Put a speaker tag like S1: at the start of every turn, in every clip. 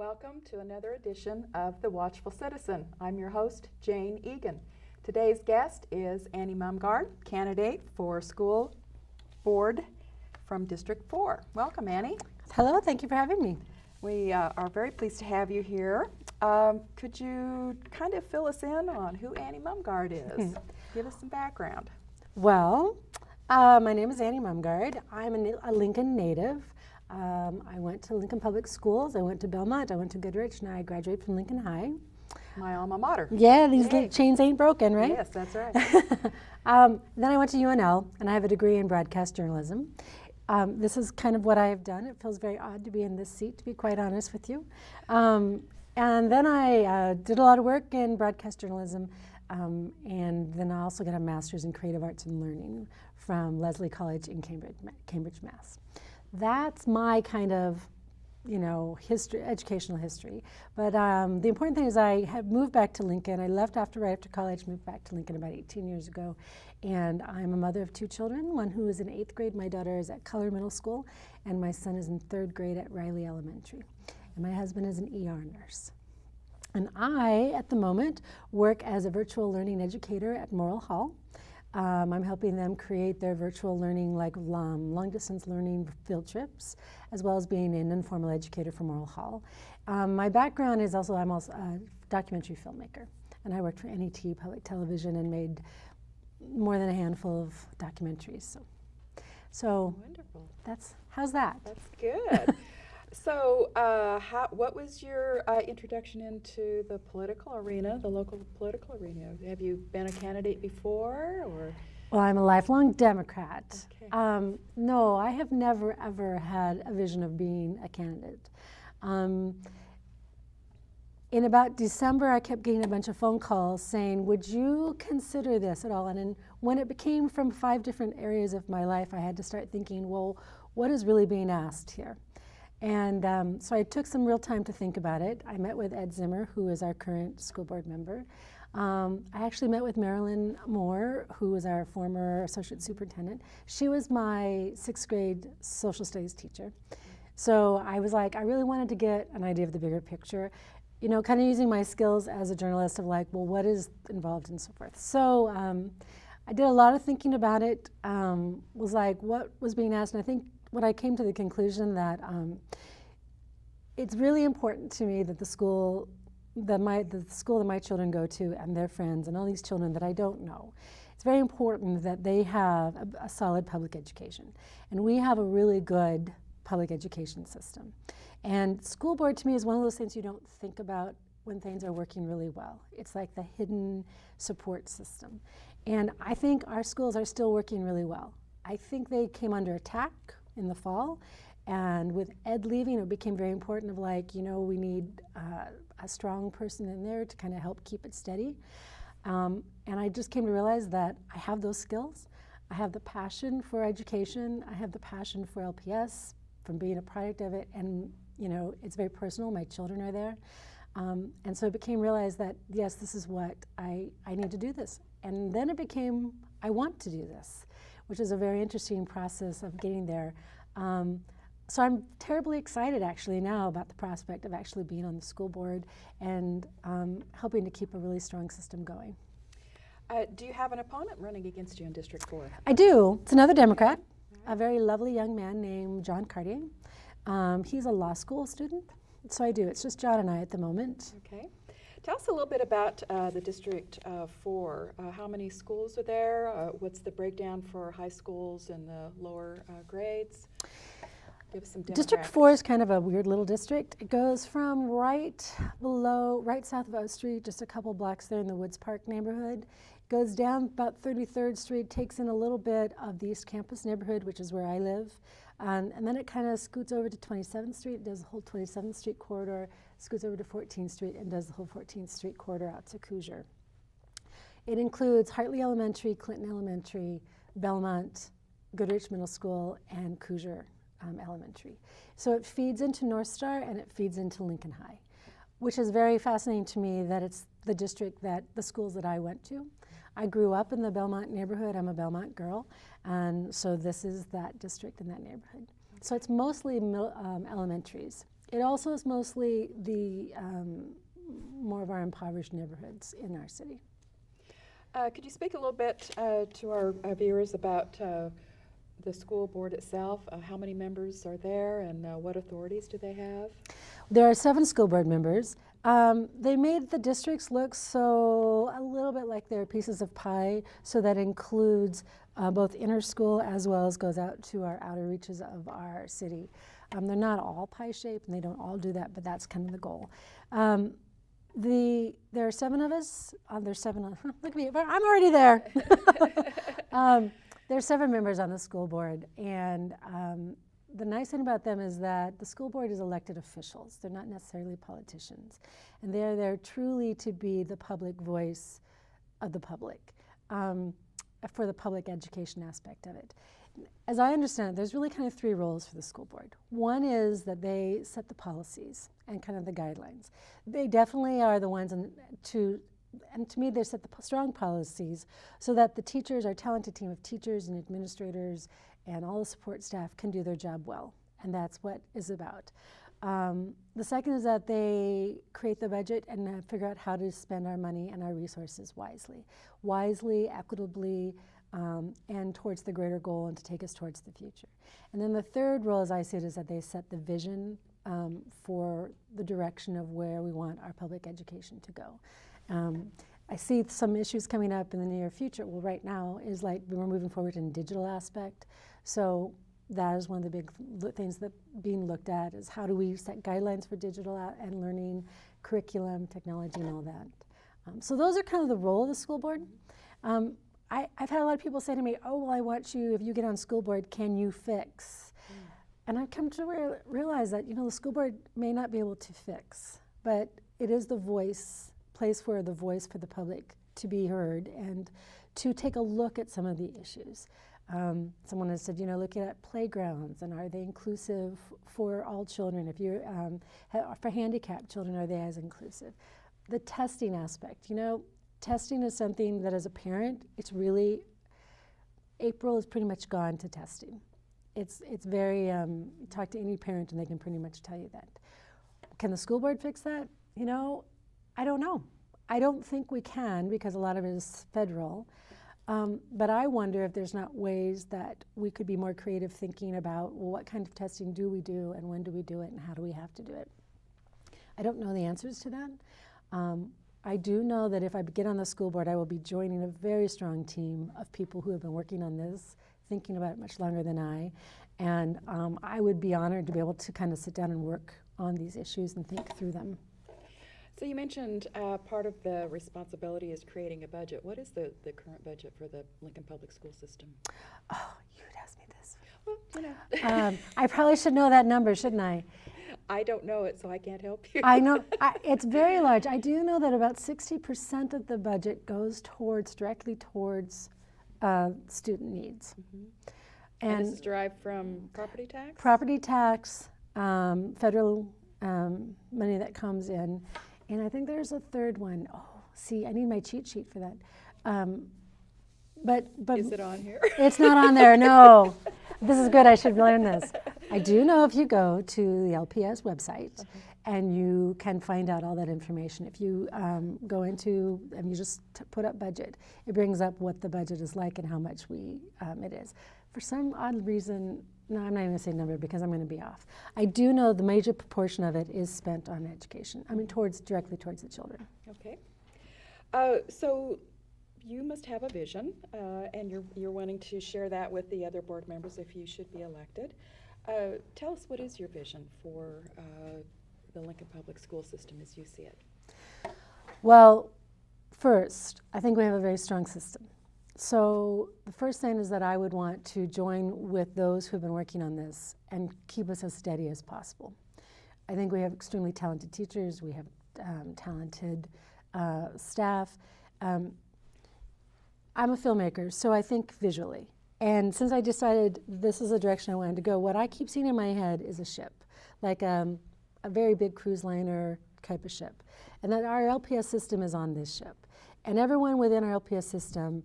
S1: Welcome to another edition of the Watchful Citizen. I'm your host, Jane Egan. Today's guest is Annie Mumgaard, candidate for school board from District 4. Welcome, Annie.
S2: Hello, thank you for having me.
S1: We are very pleased to have you here. Could you kind of fill us in on who Annie Mumgaard is? Give us some background.
S2: Well, my name is Annie Mumgaard. I'm a Lincoln native. I went to Lincoln Public Schools. I went to Belmont. I went to Goodrich. Now I graduated from Lincoln High.
S1: My alma mater.
S2: Yeah, these chains ain't broken, right?
S1: Yes, that's right.
S2: Then I went to UNL, and I have a degree in broadcast journalism. This is kind of what I have done. It feels very odd to be in this seat, to be quite honest with you. And then I did a lot of work in broadcast journalism, and then I also got a master's in creative arts and learning from Lesley College in Cambridge, Mass. That's my kind of, educational history. But the important thing is I have moved back to Lincoln. I left right after college, moved back to Lincoln about 18 years ago. And I'm a mother of two children, one who is in 8th grade. My daughter is at Color Middle School, and my son is in 3rd grade at Riley Elementary. And my husband is an ER nurse. And I, at the moment, work as a virtual learning educator at Morrill Hall. I'm helping them create their virtual learning, like long-distance learning field trips, as well as being an informal educator for Morrill Hall. My background is I'm also a documentary filmmaker, and I worked for NET Public Television and made more than a handful of documentaries. So
S1: Wonderful.
S2: How's that?
S1: That's good. So, what was your introduction into the political arena, the local political arena? Have you been a candidate before, or?
S2: Well, I'm a lifelong Democrat.
S1: Okay.
S2: No, I have never, ever had a vision of being a candidate. In about December, I kept getting a bunch of phone calls saying, would you consider this at all? And when it became from 5 different areas of my life, I had to start thinking, well, what is really being asked here? And so I took some real time to think about it. I met with Ed Zimmer, who is our current school board member. I actually met with Marilyn Moore, who was our former associate superintendent. She was my 6th grade social studies teacher. So I was like, I really wanted to get an idea of the bigger picture, kind of using my skills as a journalist of like, well, what is involved and so forth. So I did a lot of thinking about it, was like, what was being asked? And I think when I came to the conclusion that it's really important to me that the school that my children go to and their friends and all these children that I don't know, it's very important that they have a solid public education. And we have a really good public education system. And school board to me is one of those things you don't think about when things are working really well. It's like the hidden support system. And I think our schools are still working really well. I think they came under attack in the fall, and with Ed leaving, it became very important of like, we need a strong person in there to kind of help keep it steady. And I just came to realize that I have those skills. I have the passion for education. I have the passion for LPS from being a product of it, and it's very personal. My children are there. And so it became realized that, yes, this is what I need to do this. And then it became, I want to do this, which is a very interesting process of getting there. So I'm terribly excited actually now about the prospect of actually being on the school board and helping to keep a really strong system going.
S1: Do you have an opponent running against you in District 4?
S2: I do. It's another Democrat, a very lovely young man named John Cartier. He's a law school student, so I do. It's just John and I at the moment.
S1: Okay. Tell us a little bit about the District 4. How many schools are there? What's the breakdown for high schools and the lower grades? Give us some demographics.
S2: District 4 is kind of a weird little district. It goes from right south of O Street, just a couple blocks there in the Woods Park neighborhood. It goes down about 33rd Street, takes in a little bit of the East Campus neighborhood, which is where I live. And then it kind of scoots over to 27th Street, does the whole 27th Street corridor, scoots over to 14th Street, and does the whole 14th Street corridor out to Coosier. It includes Hartley Elementary, Clinton Elementary, Belmont, Goodrich Middle School, and Coosier Elementary. So it feeds into North Star and it feeds into Lincoln High, which is very fascinating to me that it's the district that the schools that I went to. I grew up in the Belmont neighborhood. I'm a Belmont girl, and so this is that district in that neighborhood. So it's mostly elementaries. It also is mostly the more of our impoverished neighborhoods in our city.
S1: Could you speak a little bit to our viewers about the school board itself? How many members are there, and what authorities do they have?
S2: There are 7 school board members. They made the districts look so a little bit like they're pieces of pie, so that includes both inner school as well as goes out to our outer reaches of our city. They're not all pie-shaped, and they don't all do that, but that's kind of the goal. There are 7 of us. There's 7 on, look at me, I'm already there. There are 7 members on the school board, and the nice thing about them is that the school board is elected officials. They're not necessarily politicians. And they're there truly to be the public voice of the public, for the public education aspect of it. As I understand it, there's really kind of 3 roles for the school board. One is that they set the policies and kind of the guidelines. They definitely are the ones and to me, they set the strong policies so that the teachers, our talented team of teachers and administrators and all the support staff can do their job well, and that's what it's about. The second is that they create the budget and figure out how to spend our money and our resources wisely, equitably, and towards the greater goal and to take us towards the future. And then the third role, as I see it, is that they set the vision for the direction of where we want our public education to go. I see some issues coming up in the near future. Well, right now is like we're moving forward in digital aspect. So that is one of the big things that being looked at is how do we set guidelines for digital and learning, curriculum, technology, and all that. So those are kind of the role of the school board. I've had a lot of people say to me, oh, well, I want you, if you get on school board, can you fix? And I've come to realize that, the school board may not be able to fix, but it is the place for the voice for the public to be heard and to take a look at some of the issues. Someone has said, looking at playgrounds and are they inclusive for all children? If you're for handicapped children, are they as inclusive? The testing aspect, testing is something that as a parent, it's really, April is pretty much gone to testing. It's very, talk to any parent and they can pretty much tell you that. Can the school board fix that? I don't know. I don't think we can because a lot of it is federal. But I wonder if there's not ways that we could be more creative thinking about, well, what kind of testing do we do and when do we do it and how do we have to do it? I don't know the answers to that. I do know that if I get on the school board, I will be joining a very strong team of people who have been working on this, thinking about it much longer than I. And I would be honored to be able to kind of sit down and work on these issues and think through them.
S1: So you mentioned part of the responsibility is creating a budget. What is the current budget for the Lincoln Public School System?
S2: Oh, you would ask me this.
S1: Well,
S2: I probably should know that number, shouldn't I?
S1: I don't know it, so I can't help you.
S2: I know, it's very large. I do know that about 60% of the budget goes directly towards student needs.
S1: Mm-hmm. And this is derived from property tax?
S2: Property tax, federal money that comes in. And I think there's a third one. Oh, see, I need my cheat sheet for that. But
S1: is it on here?
S2: It's not on there, no. This is good, I should learn this. I do know if you go to the LPS website and you can find out all that information. If you go into, and you just put up budget, it brings up what the budget is like and how much it is. For some odd reason, no, I'm not even gonna say number because I'm gonna be off. I do know the major proportion of it is spent on education. I mean, directly towards the children.
S1: Okay. So you must have a vision, and you're wanting to share that with the other board members if you should be elected. Tell us, what is your vision for the Lincoln Public School System as you see it?
S2: Well, first, I think we have a very strong system. So the first thing is that I would want to join with those who have been working on this and keep us as steady as possible. I think we have extremely talented teachers, we have talented staff. I'm a filmmaker, so I think visually. And since I decided this is the direction I wanted to go, what I keep seeing in my head is a ship, like a very big cruise liner type of ship. And that our LPS system is on this ship. And everyone within our LPS system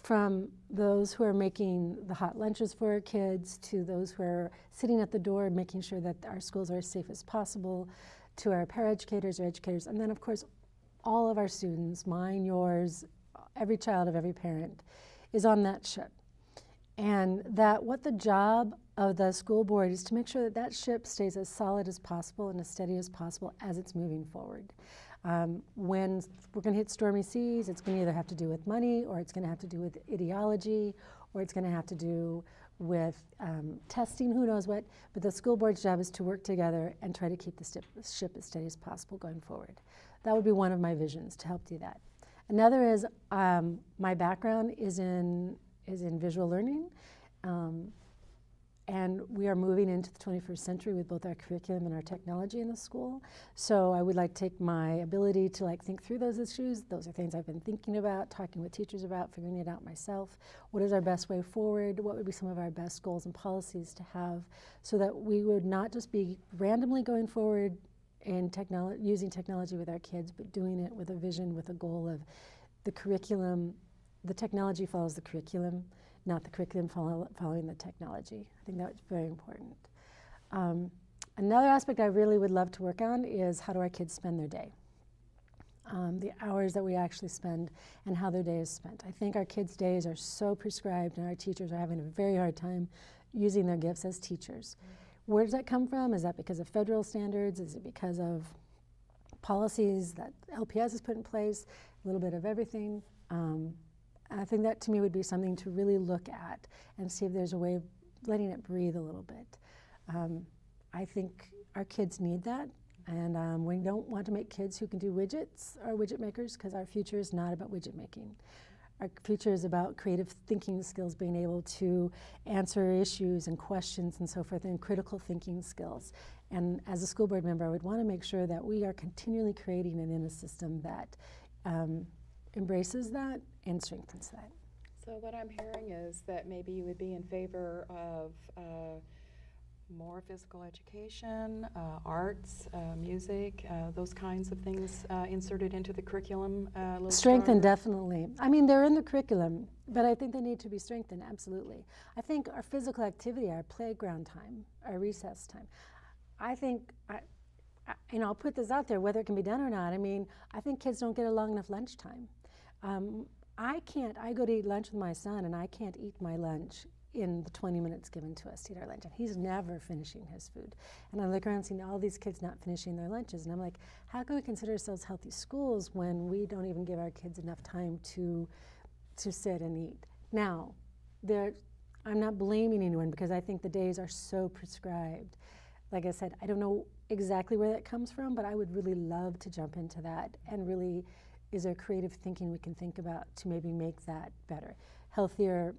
S2: from those who are making the hot lunches for our kids, to those who are sitting at the door making sure that our schools are as safe as possible, to our paraeducators or educators, and then of course all of our students, mine, yours, every child of every parent, is on that ship. And that what the job of the school board is to make sure that that ship stays as solid as possible and as steady as possible as it's moving forward. When we're going to hit stormy seas, it's going to either have to do with money, or it's going to have to do with ideology, or it's going to have to do with testing, who knows what. But the school board's job is to work together and try to keep the ship as steady as possible going forward. That would be one of my visions, to help do that. Another is my background is in visual learning. And we are moving into the 21st century with both our curriculum and our technology in the school. So I would like to take my ability to think through those issues. Those are things I've been thinking about, talking with teachers about, figuring it out myself. What is our best way forward? What would be some of our best goals and policies to have, so that we would not just be randomly going forward in using technology with our kids, but doing it with a vision, with a goal of the curriculum. The technology follows the curriculum, not the curriculum following the technology. I think that's very important. Another aspect I really would love to work on is, how do our kids spend their day? The hours that we actually spend and how their day is spent. I think our kids' days are so prescribed, and our teachers are having a very hard time using their gifts as teachers. Where does that come from? Is that because of federal standards? Is it because of policies that LPS has put in place? A little bit of everything. I think that, to me, would be something to really look at and see if there's a way of letting it breathe a little bit. I think our kids need that, and we don't want to make kids who can do widgets or widget makers, because our future is not about widget making. Our future is about creative thinking skills, being able to answer issues and questions and so forth, and critical thinking skills. And as a school board member, I would want to make sure that we are continually creating and in a system that embraces that and strengthens that.
S1: So what I'm hearing is that maybe you would be in favor of more physical education, arts, music, those kinds of things inserted into the curriculum a little
S2: Strengthened,
S1: stronger?
S2: definitely. I mean, they're in the curriculum, but I think they need to be strengthened, absolutely. I think our physical activity, our playground time, our recess time, I think, I'll put this out there, whether it can be done or not. I mean, I think kids don't get a long enough lunchtime. I go to eat lunch with my son, and I can't eat my lunch in the 20 minutes given to us to eat our lunch, and he's never finishing his food. And I look around seeing all these kids not finishing their lunches, and I'm like, how can we consider ourselves healthy schools when we don't even give our kids enough time to sit and eat? Now, I'm not blaming anyone, because I think the days are so prescribed. Like I said, I don't know exactly where that comes from, but I would really love to jump into that, and really, is there creative thinking we can think about to maybe make that better? Healthier,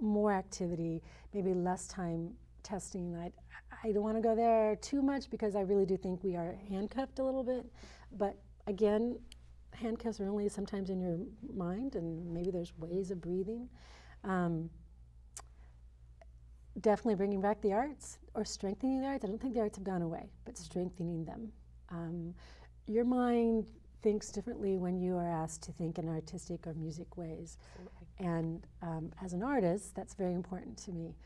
S2: more activity, maybe less time testing. I don't want to go there too much, because I really do think we are handcuffed a little bit. But again, handcuffs are only sometimes in your mind, and maybe there's ways of breathing. Definitely bringing back the arts, or strengthening the arts. I don't think the arts have gone away, but strengthening them. Your mind thinks differently when you are asked to think in artistic or music ways. Absolutely. And as an artist, that's very important to me.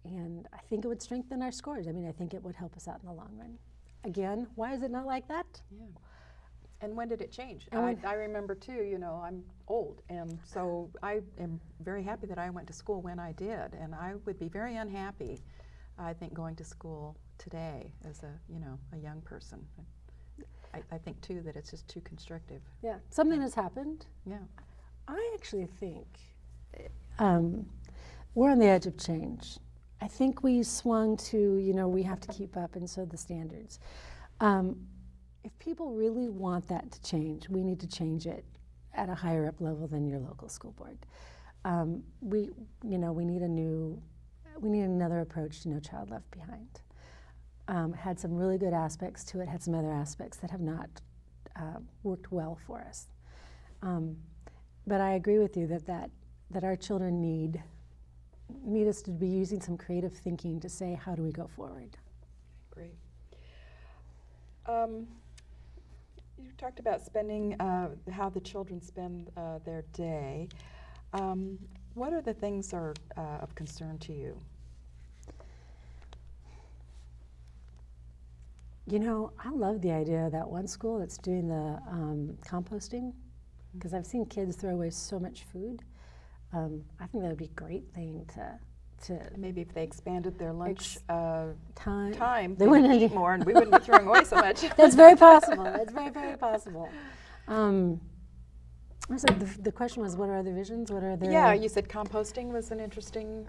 S2: And I think it would strengthen our scores. I mean, I think it would help us out in the long run. Again, why is it not like that?
S1: Yeah. And when did it change? I remember too, I'm old, and so I am very happy that I went to school when I did, and I would be very unhappy, I think, going to school today as a young person. I think too that it's just too constrictive.
S2: Yeah, something has happened.
S1: Yeah.
S2: I actually think we're on the edge of change. I think we swung to, we have to keep up, and so the standards. If people really want that to change, we need to change it at a higher up level than your local school board. We need another approach to No Child Left Behind. Had some really good aspects to it, had some other aspects that have not worked well for us. But I agree with you that our children need us to be using some creative thinking to say, how do we go forward?
S1: Great. You talked about spending, how the children spend their day. What are the things that are of concern to you?
S2: You know, I love the idea of that one school that's doing the composting, because I've seen kids throw away so much food. I think that would be a great thing to
S1: Maybe if they expanded their lunch
S2: time,
S1: they would eat more, and we wouldn't be throwing away so much.
S2: That's very possible. That's very, very possible. So the question was, what are other visions? What are their...
S1: Yeah, you said composting was an interesting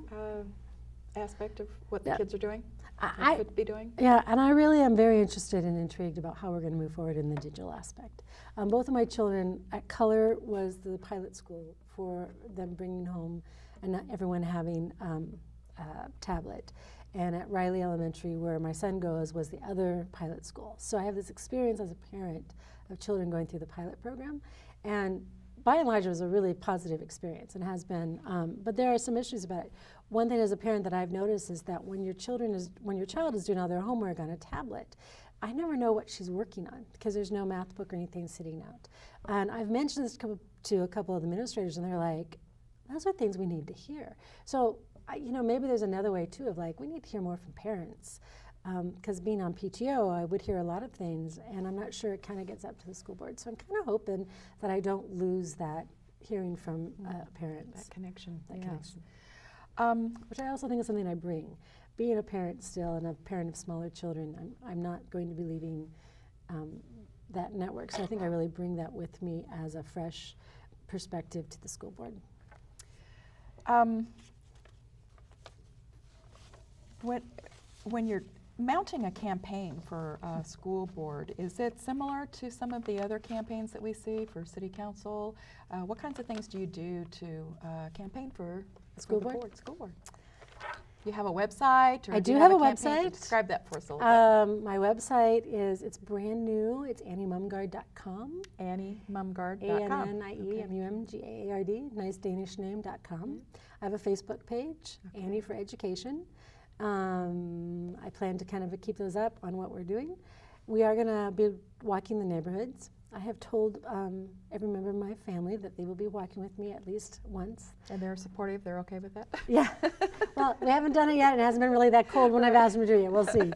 S1: aspect of what the kids are doing. I could be doing.
S2: Yeah, and I really am very interested and intrigued about how we're going to move forward in the digital aspect. Both of my children at Color was the pilot school for them bringing home and not everyone having a tablet. And at Riley Elementary, where my son goes, was the other pilot school. So I have this experience as a parent of children going through the pilot program. And by and large, it was a really positive experience and has been, but there are some issues about it. One thing as a parent that I've noticed is that when your child is doing all their homework on a tablet, I never know what she's working on because there's no math book or anything sitting out. And I've mentioned this to a couple of administrators, and they're like, those are things we need to hear. So, you know, maybe there's another way too of like, we need to hear more from parents. Because being on PTO, I would hear a lot of things, and I'm not sure it kind of gets up to the school board. So I'm kind of hoping that I don't lose that hearing from parents.
S1: That connection.
S2: Connection. Which I also think is something I bring. Being a parent still, and a parent of smaller children, I'm not going to be leaving that network. So I think I really bring that with me as a fresh perspective to the school board. When you're mounting a campaign for a school board, is it similar to some of the other campaigns that we see for city council? What kinds of things do you do to campaign for School board?
S1: School board. You have a website? Or
S2: I do have a
S1: campaign?
S2: website.
S1: Describe that for us a little bit.
S2: My website it's brand new. It's AnnieMumgaard.com.
S1: AnnieMumgaard.com.
S2: AnnieMumgaard, nice Danish name.com. I have a Facebook page, Annie for Education. I plan to kind of keep those up on what we're doing. We are going to be walking the neighborhoods. I have told every member of my family that they will be walking with me at least once.
S1: And they're supportive? They're okay with that?
S2: Yeah. Well, we haven't done it yet. It hasn't been really that cold when I've asked them to do it. We'll see.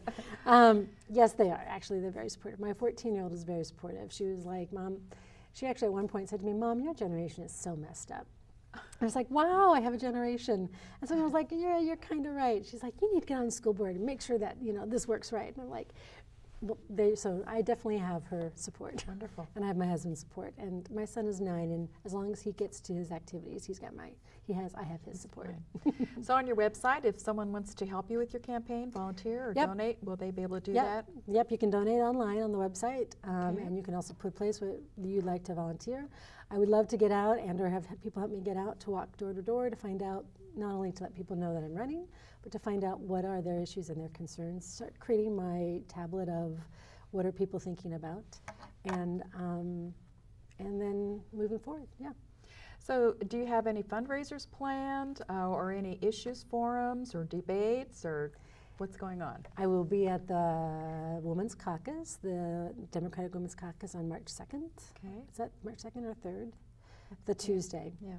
S2: Yes, they are. Actually, they're very supportive. My 14-year-old is very supportive. She was like, Mom, she actually at one point said to me, Mom, your generation is so messed up. I was like, wow, I have a generation. And so I was like, yeah, you're kind of right. She's like, you need to get on the school board and make sure that, you know, this works right. And I'm like, well, so I definitely have her support.
S1: Wonderful.
S2: And I have my husband's support. And my son is 9, and as long as he gets to his activities, I have his support.
S1: Right. So on your website, if someone wants to help you with your campaign, volunteer or donate, will they be able to do that?
S2: Yep, you can donate online on the website, and you can also put a place where you'd like to volunteer. I would love to get out or have people help me get out to walk door to door to find out, not only to let people know that I'm running, but to find out what are their issues and their concerns. Start creating my tablet of what are people thinking about, and then moving forward, yeah.
S1: So do you have any fundraisers planned or any issues forums or debates or what's going on?
S2: I will be at the Women's Caucus, the Democratic Women's Caucus on March 2nd.
S1: Okay.
S2: Is that March 2nd or 3rd? The Tuesday.
S1: Yeah.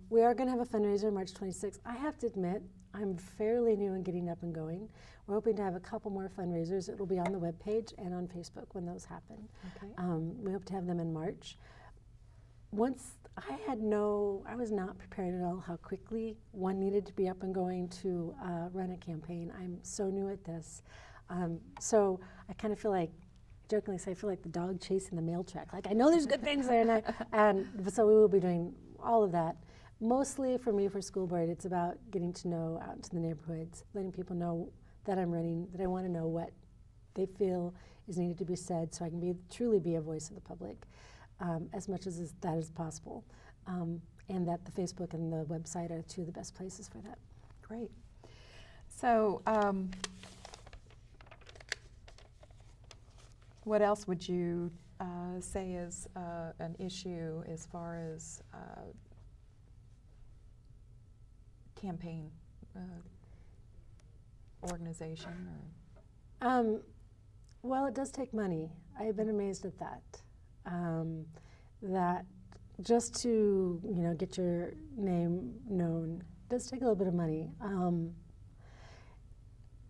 S2: We are going to have a fundraiser March 26th. I have to admit, I'm fairly new in getting up and going. We're hoping to have a couple more fundraisers. It will be on the webpage and on Facebook when those happen.
S1: Okay.
S2: We hope to have them in March. I was not prepared at all how quickly one needed to be up and going to run a campaign. I'm so new at this. So I kind of feel like, jokingly say, I feel like the dog chasing the mail truck. Like, I know there's good things there, and so we will be doing all of that. Mostly for me, for school board, it's about getting to know out into the neighborhoods, letting people know that I'm running, that I want to know what they feel is needed to be said so I can truly be a voice of the public as much as that is possible. And that the Facebook and the website are two of the best places for that.
S1: Great. So what else would you say is an issue as far as campaign organization? Or
S2: Well, it does take money. I've been amazed at that. That just to get your name known does take a little bit of money.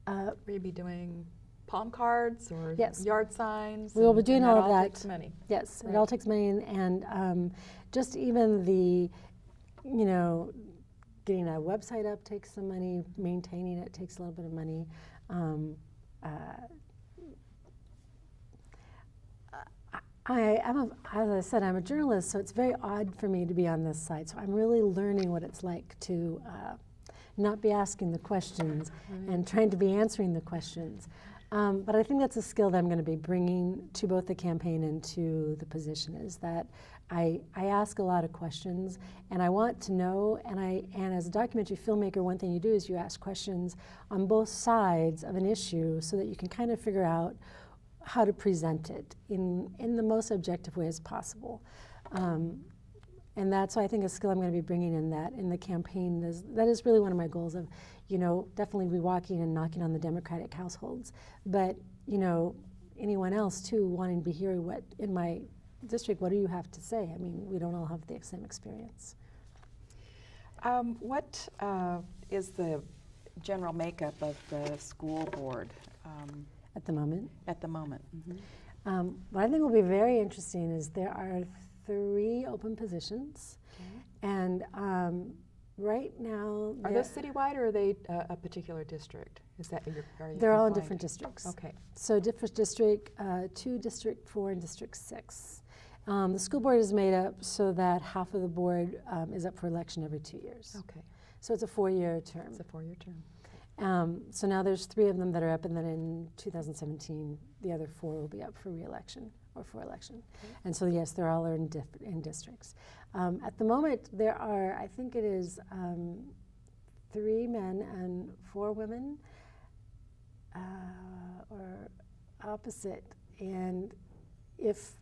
S1: Will you be doing palm cards or
S2: Yes.
S1: yard signs?
S2: We will be doing
S1: and
S2: all of
S1: all
S2: that.
S1: takes money.
S2: Yes,
S1: Right.
S2: it all takes money, and just even the, getting a website up takes some money. Maintaining it takes a little bit of money. As I said, I'm a journalist, so it's very odd for me to be on this site. So I'm really learning what it's like to not be asking the questions and trying to be answering the questions. But I think that's a skill that I'm going to be bringing to both the campaign and to the position, is that I ask a lot of questions, and I want to know, and as a documentary filmmaker, one thing you do is you ask questions on both sides of an issue so that you can kind of figure out how to present it in the most objective way as possible. And that's, I think, a skill I'm going to be bringing in the campaign. That is really one of my goals of, definitely be walking and knocking on the Democratic households. But, anyone else too wanting to hear what, in my district, what do you have to say? I mean, we don't all have the same experience.
S1: What is the general makeup of the school board
S2: At the moment.
S1: at the moment?
S2: What I think will be very interesting is there are 3 open positions, and right now
S1: Are those citywide, or are they a particular district? Is that are you
S2: they're all in
S1: confined?
S2: different districts.
S1: Okay.
S2: So different district 2, District 4, and District 6. The school board is made up so that half of the board is up for election every 2 years.
S1: Okay.
S2: So it's a 4-year term.
S1: It's a 4-year term.
S2: So now there's 3 of them that are up, and then in 2017, the other 4 will be up for re-election or for election.
S1: Okay.
S2: And so yes, they're all in districts. At the moment, there are, I think it is 3 men and 4 women, or opposite. And if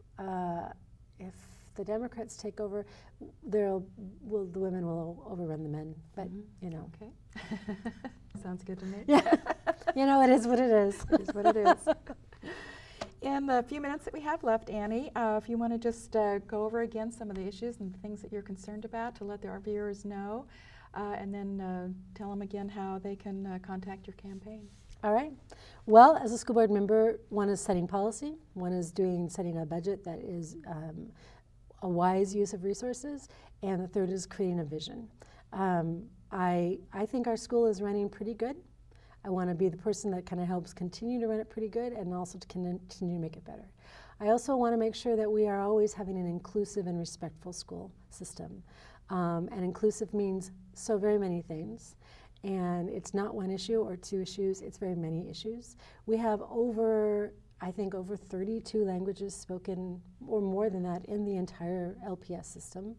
S2: the Democrats take over, the women will overrun the men. But
S1: Okay. Sounds good to me.
S2: yeah, it is what it is.
S1: It is what it is. In the few minutes that we have left, Annie, if you want to just go over again some of the issues and things that you're concerned about to let our viewers know, and then tell them again how they can contact your campaign.
S2: All right. Well, as a school board member, one is setting policy, one is setting a budget that is a wise use of resources, and the third is creating a vision. I think our school is running pretty good. I want to be the person that kind of helps continue to run it pretty good, and also to continue to make it better. I also want to make sure that we are always having an inclusive and respectful school system. And inclusive means so very many things. And it's not 1 issue or 2 issues, it's very many issues. We have over 32 languages spoken, or more than that, in the entire LPS system.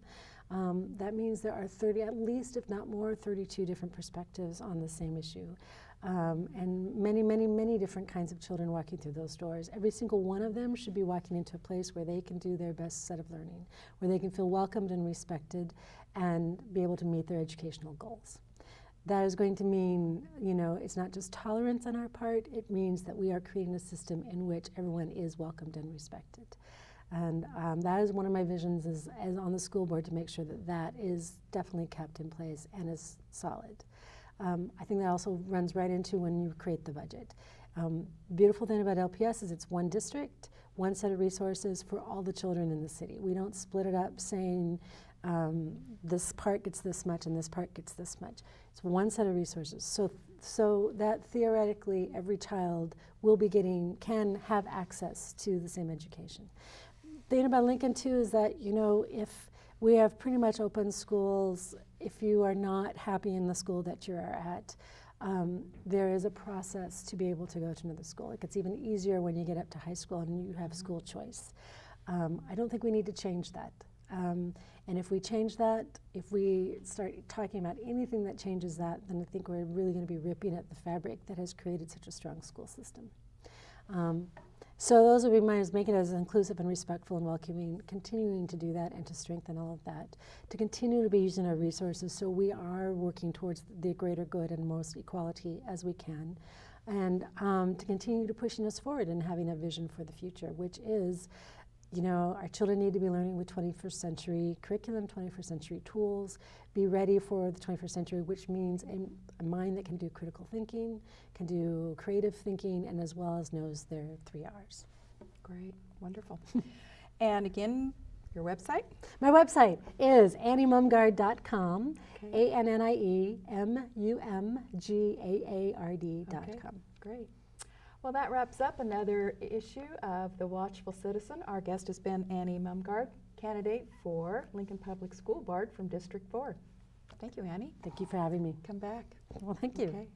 S2: That means there are 30, at least, if not more, 32 different perspectives on the same issue. And many, many, many different kinds of children walking through those doors. Every single one of them should be walking into a place where they can do their best set of learning, where they can feel welcomed and respected and be able to meet their educational goals. That is going to mean, it's not just tolerance on our part, it means that we are creating a system in which everyone is welcomed and respected. And that is one of my visions as on the school board, to make sure that that is definitely kept in place and is solid. I think that also runs right into when you create the budget. Beautiful thing about LPS is it's 1 district, 1 set of resources for all the children in the city. We don't split it up saying this part gets this much and this part gets this much. It's 1 set of resources. So that theoretically every child can have access to the same education. The thing about Lincoln too is that, if we have pretty much open schools, if you are not happy in the school that you're at, there is a process to be able to go to another school. It gets even easier when you get up to high school and you have school choice. I don't think we need to change that. And if we change that, if we start talking about anything that changes that, then I think we're really going to be ripping at the fabric that has created such a strong school system. So those would be mine, is make it as inclusive and respectful and welcoming, continuing to do that and to strengthen all of that, to continue to be using our resources so we are working towards the greater good and most equality as we can. and to continue to pushing us forward and having a vision for the future, which is, our children need to be learning with 21st century curriculum, 21st century tools, be ready for the 21st century, which means a mind that can do critical thinking, can do creative thinking, and as well as knows their 3 R's.
S1: Great, wonderful. And again, your website?
S2: My website is anniemumgaard.com,
S1: Okay.
S2: ANNIEMUMGAARD.com.
S1: Okay, great. Well, that wraps up another issue of the Watchful Citizen. Our guest has been Annie Mumgaard, candidate for Lincoln Public School Board from District 4. Thank you, Annie.
S2: Thank you for having me.
S1: Come back.
S2: Well, thank you.
S1: Okay.